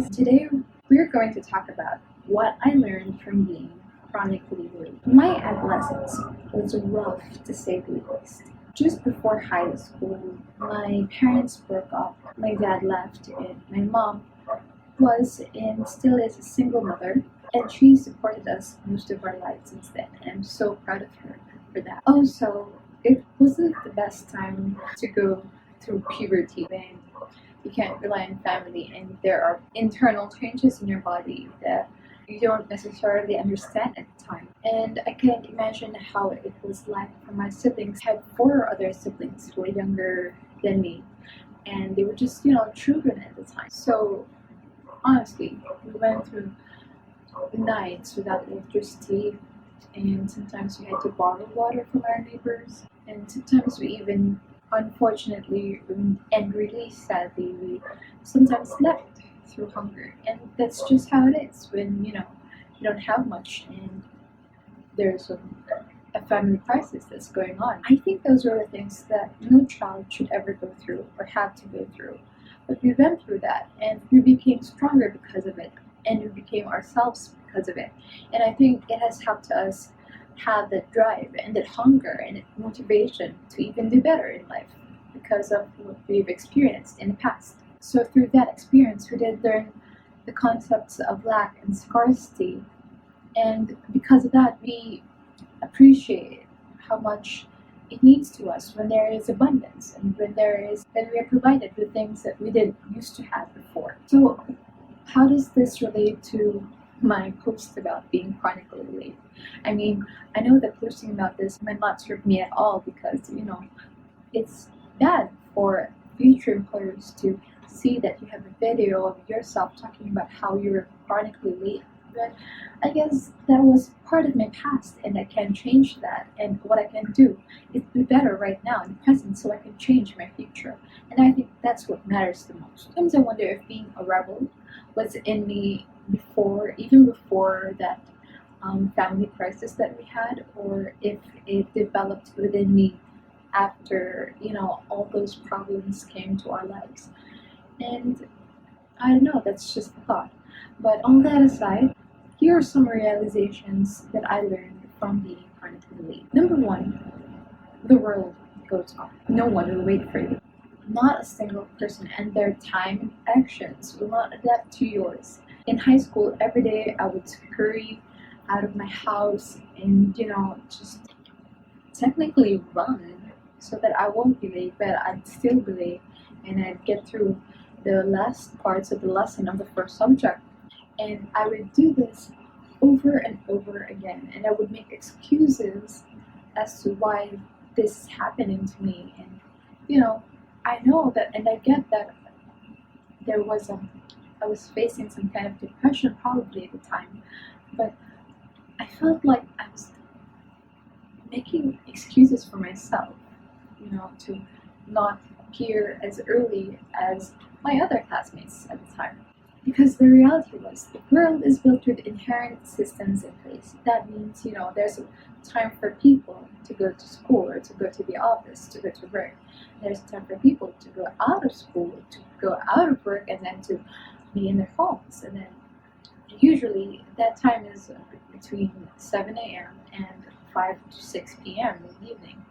guys, today we're going to talk about what I learned from being chronically late. My adolescence was rough to say the least. Just before high school, my parents broke up, my dad left, and my mom was and still is a single mother, and she supported us most of our lives since then, and I'm so proud of her for that. Also, it wasn't the best time to go through puberty when you can't rely on family and there are internal changes in your body that you don't necessarily understand at the time. And I can't imagine how it was like for my siblings. I had 4 other siblings who were younger than me, and they were just, children at the time. So honestly, we went through nights without electricity, and sometimes we had to borrow water from our neighbors, and sometimes we even, unfortunately and really sadly, we sometimes slept through hunger. And that's just how it is when you don't have much and there's a family crisis that's going on. I think those are the things that no child should ever go through or have to go through. But we went through that and we became stronger because of it, and we became ourselves because of it. And I think it has helped us have that drive and that hunger and that motivation to even do better in life because of what we've experienced in the past. So through that experience, we did learn the concepts of lack and scarcity, and because of that, we appreciate how much it means to us when there is abundance and when we are provided with things that we didn't used to have before. So how does this relate to my post about being chronically late? I mean, I know that posting about this might not serve me at all because, it's bad for future employers to see that you have a video of yourself talking about how you were chronically late. But I guess that was part of my past and I can change that. And what I can do is be better right now in the present so I can change my future. And I think that's what matters the most. Sometimes I wonder if being a rebel was in me even before that family crisis that we had, or if it developed within me after, all those problems came to our lives. And I don't know, that's just a thought. But all that aside, here are some realizations that I learned from being chronically late. Number 1, the world goes on. No one will wait for you. Not a single person and their time and actions will not adapt to yours. In high school, every day I would scurry out of my house and, just technically run so that I won't be late, but I'd still be late and I'd get through the last parts of the lesson of the first subject. And I would do this over and over again, and I would make excuses as to why this is happening to me. And, I know that, and I get that I was facing some kind of depression probably at the time, but I felt like I was making excuses for myself, to not appear as early as my other classmates at the time. Because the reality was, the world is built with inherent systems in place. That means, there's a time for people to go to school or to go to the office, to go to work. There's time for people to go out of school, to go out of work, and then to be in their homes. And then usually that time is between 7 a.m. and 5 to 6 p.m. in the evening.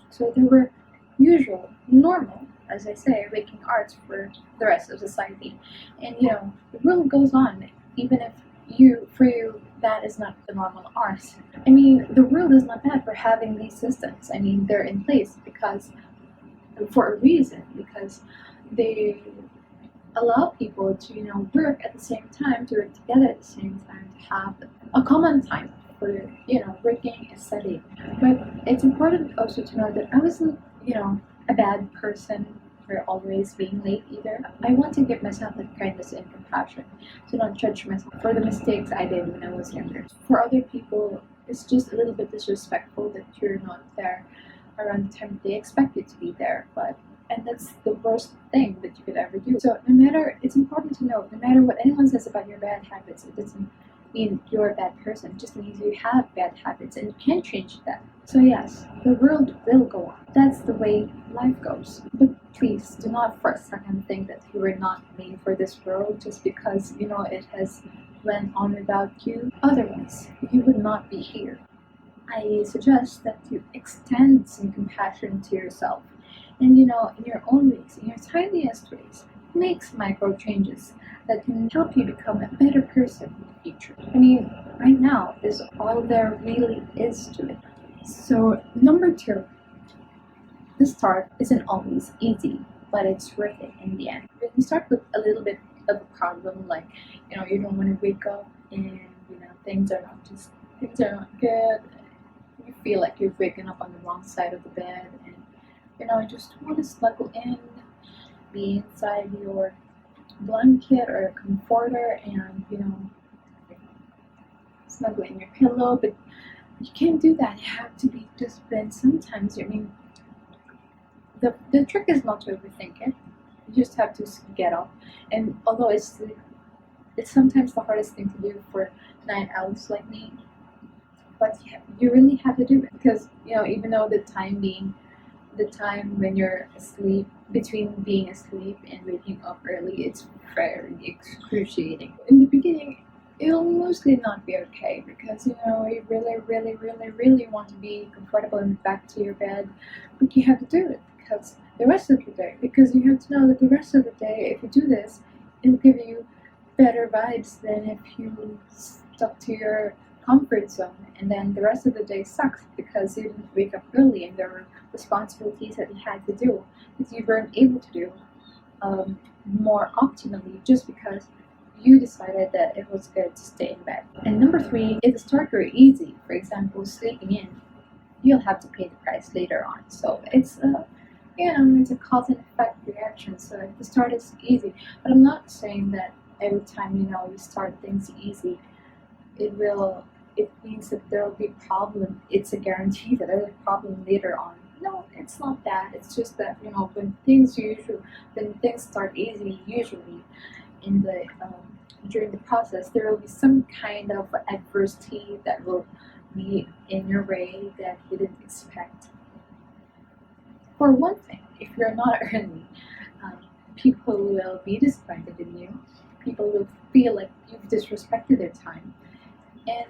So there were usual, normal, as I say, waking hours for the rest of society. And the world goes on, even if for you that is not the normal hours. I mean, the world is not bad for having these systems. I mean, they're in place for a reason, because they allow people to work at the same time, to work together at the same time, to have a common time for working and studying. But it's important also to know that I wasn't a bad person for always being late either. I want to give myself that kindness and compassion, to not judge myself for the mistakes I did when I was younger. For other people, it's just a little bit disrespectful that you're not there around the time they expect you to be there. And that's the worst thing that you could ever do. So it's important to know, no matter what anyone says about your bad habits, it doesn't mean you're a bad person. It just means you have bad habits and you can't change that. So yes, the world will go on. That's the way life goes. But please do not for a second think that you were not made for this world just because it has went on without you. Otherwise, you would not be here. I suggest that you extend some compassion to yourself and in your own ways, in your tiniest ways, make micro changes that can help you become a better person in the future. I mean, right now is all there really is to it. So number 2, the start isn't always easy, but it's worth it in the end. When you start with a little bit of a problem, like you don't want to wake up and things are not good. You feel like you're waking up on the wrong side of the bed, and you just want to snuggle in, be inside your blanket or comforter, and snuggle in your pillow. But you can't do that. You have to be disciplined. Sometimes, the trick is not to overthink it. You just have to get up. And although it's sometimes the hardest thing to do for night owls like me, but you really have to do it, because even though the time when you're asleep, between being asleep and waking up early, it's very excruciating. In the beginning, it'll mostly not be okay, because you really want to be comfortable and back to your bed, but you have to do it because the rest of the day, because you have to know that the rest of the day, if you do this, it'll give you better vibes than if you stuck to your comfort zone, and then the rest of the day sucks because you didn't wake up early and there were responsibilities that you had to do that you weren't able to do more optimally just because you decided that it was good to stay in bed. And number 3, if the start were easy, for example sleeping in, you'll have to pay the price later on. So it's it's a cause and effect reaction. So if the start is easy, but I'm not saying that every time you start things easy, it means that there will be a problem. It's a guarantee that there will be a problem later on. No, it's not that. It's just that when things start easy, usually in the during the process, there will be some kind of adversity that will be in your way that you didn't expect. For one thing, if you're not early, people will be disappointed in you. People will feel like you've disrespected their time. And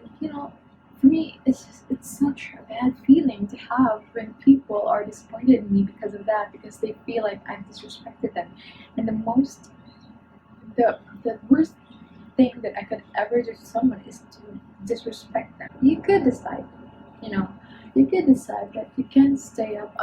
for me, it's such a bad feeling to have when people are disappointed in me because of that, because they feel like I've disrespected them. And the worst thing that I could ever do to someone is to disrespect them. You could decide that you can stay up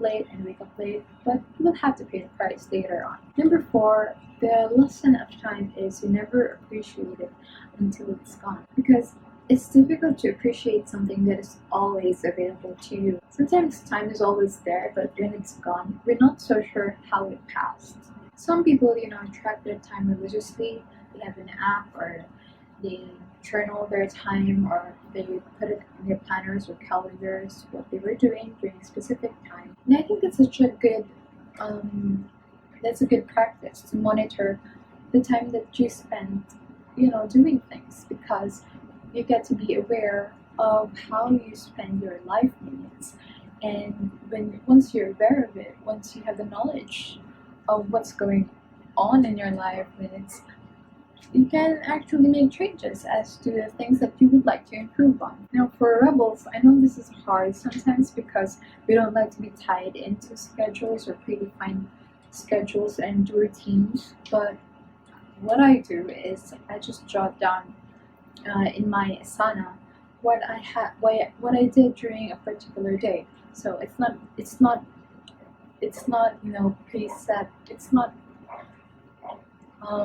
late and wake up late, but you will have to pay the price later on. Number 4, the lesson of time is you never appreciate it until it's gone, because it's difficult to appreciate something that is always available to you. Sometimes time is always there, but when it's gone, we're not so sure how it passed. Some people, track their time religiously. They have an app, or they journal their time, or they put it in their planners or calendars what they were doing during a specific time. And I think it's such a good that's a good practice to monitor the time that you spend doing things, because you get to be aware of how you spend your life minutes. And once you're aware of it, once you have the knowledge of what's going on in your life minutes, you can actually make changes as to the things that you would like to improve on. Now, for rebels, I know this is hard sometimes because we don't like to be tied into schedules or predefined schedules and routines, but what I do is I just jot down in my Asana what I did during a particular day. So it's not preset. It's not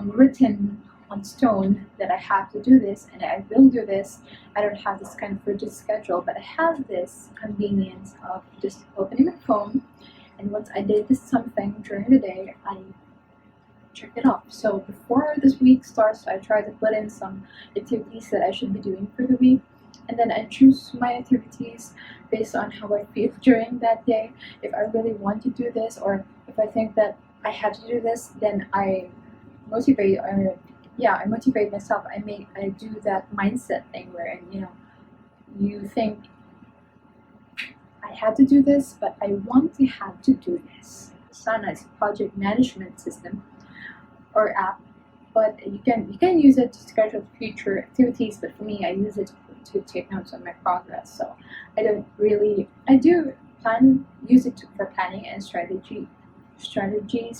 written on stone that I have to do this and I will do this. I don't have this kind of rigid schedule, but I have this convenience of just opening my phone, and once I did this something during the day, I check it off. So before this week starts, I try to put in some activities that I should be doing for the week, and then I choose my activities based on how I feel during that day. If I really want to do this, or if I think that I have to do this, then I motivate or yeah, I motivate myself. I do that mindset thing where, you think I had to do this, but I want to have to do this. Sana is a project management system or app, but you can use it to schedule future activities. But for me, I use it to take notes on my progress. So I do use it for planning and strategies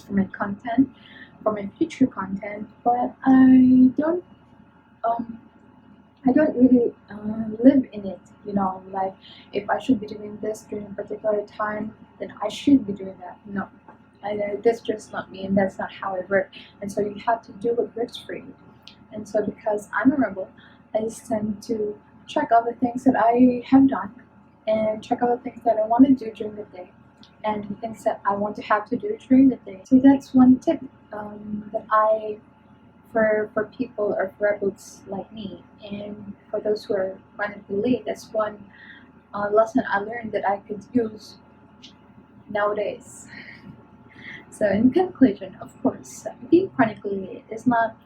for my content, for my future content. But um I don't really live in it, like if I should be doing this during a particular time, then I should be doing that. No, that's just not me, and that's not how I work. And so you have to do what works for you. And so because I'm a rebel, I just tend to check all the things that I have done and check all the things that I want to do during the day and the things that I want to have to do during the day. So that's one tip that I for people or for rebels like me, and for those who are chronically late, that's one lesson I learned that I could use nowadays. So in conclusion, of course, being chronically late is not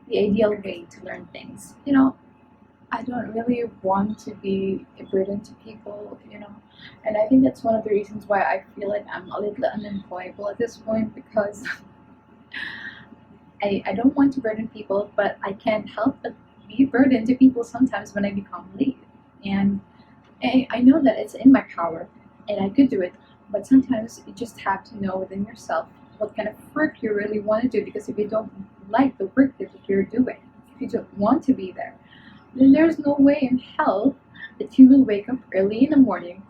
the ideal way to learn things. I don't really want to be a burden to people, and I think that's one of the reasons why I feel like I'm a little unemployable at this point, because I don't want to burden people, but I can't help but be a burden to people sometimes when I become late. And I know that it's in my power and I could do it, but sometimes you just have to know within yourself what kind of work you really want to do, because if you don't like the work that you're doing, if you don't want to be there, then there's no way in hell that you will wake up early in the morning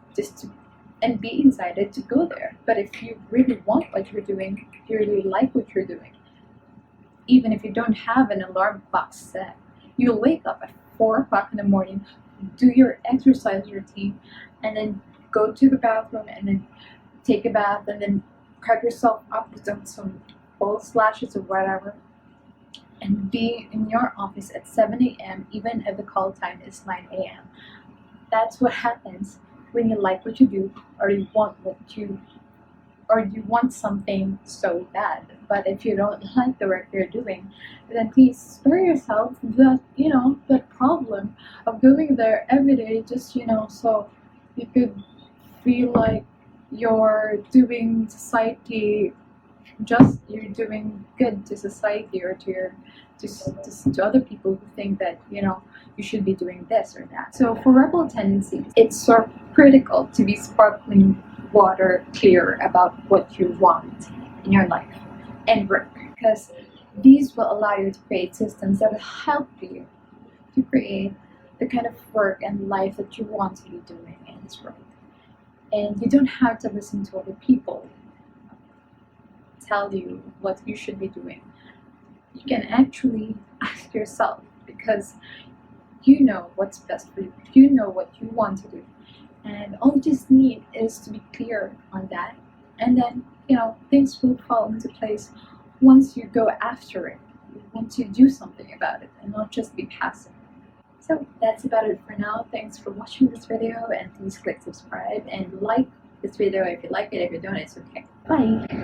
and be excited to go there. But if you really want what you're doing, if you really like what you're doing, even if you don't have an alarm clock set, you'll wake up at 4 o'clock in the morning, do your exercise routine, and then go to the bathroom and then take a bath and then prep yourself up with some false lashes or whatever, and be in your office at 7 a.m. even if the call time is 9 a.m. That's what happens when you like what you do, or you want something so bad. But if you don't like the work you're doing, then please spare yourself that problem of going there every day, just so you could feel like you're doing you're doing good to society, or to other people who think that you should be doing this or that. So for rebel tendencies, it's so critical to be sparkling water clear about what you want in your life and work, because these will allow you to create systems that will help you to create the kind of work and life that you want to be doing in this world. And you don't have to listen to other people tell you what you should be doing. You can actually ask yourself, because you know what's best for you. You know what you want to do. And all you just need is to be clear on that. And then, things will fall into place once you go after it, once you do something about it, and not just be passive. So that's about it for now. Thanks for watching this video, and please click subscribe and like this video if you like it. If you don't, it's okay. Bye!